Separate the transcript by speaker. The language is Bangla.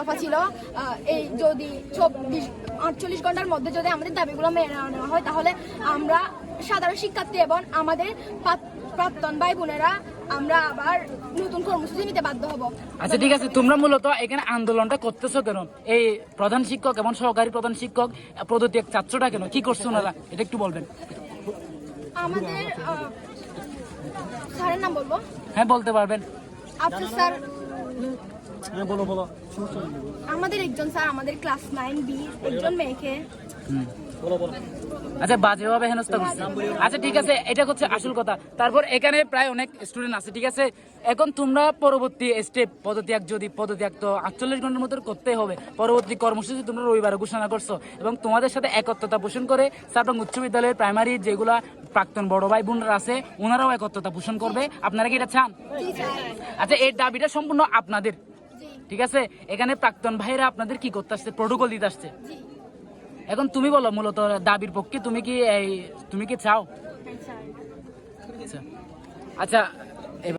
Speaker 1: দফা ছিল এই যদি 48 ঘন্টার মধ্যে যদি আমাদের দাবিগুলো মেনে নেওয়া হয় তাহলে আমরা সাধারণ শিক্ষার্থী এবং আমাদের প্রাক্তন ভাই বোনেরা আমরা আবার নতুন কর্মসূচি নিতে বাধ্য হব।
Speaker 2: আচ্ছা ঠিক আছে, তোমরা মূলত এখানে আন্দোলনটা করতেছো কেন? এই প্রধান শিক্ষক এবং সহকারী প্রধান শিক্ষক পদত্যাগ চাচ্ছটা কেন? কি করছো ওনারা, এটা একটু বলবেন।
Speaker 1: আমাদের স্যারের নাম বলবো?
Speaker 2: হ্যাঁ বলতে পারবেন।
Speaker 1: আফসার স্যার,
Speaker 3: বলো।
Speaker 1: আমাদের একজন স্যার আমাদের ক্লাস 9B একজন মেয়েকে
Speaker 3: বলো।
Speaker 2: আচ্ছা বাজেভাবে হেনস্থা করছে। আচ্ছা ঠিক আছে, এটা হচ্ছে আসল কথা। তারপর এখানে প্রায় অনেক স্টুডেন্ট আছে, ঠিক আছে। এখন তোমরা পরবর্তী স্টেপ পদত্যাগ তো 48 ঘন্টার মধ্যে করতে হবে। পরবর্তী কর্মসূচি তোমরা রবিবারে ঘোষণা করছো এবং তোমাদের সাথে একত্রতা পোষণ করে চাটং উচ্চ বিদ্যালয়ের প্রাইমারি যেগুলা প্রাক্তন বড় ভাই বোনরা আছে ওনারাও একত্রতা পোষণ করবে। আপনারা কি এটা চান? আচ্ছা এই দাবিটা সম্পূর্ণ আপনাদের, ঠিক আছে। এখানে প্রাক্তন ভাইরা আপনাদের কি করতে আসছে? প্রোটোকল দিতে আসছে। এখন তুমি বলো মূলত দাবির পক্ষে তুমি কি চাও? আচ্ছা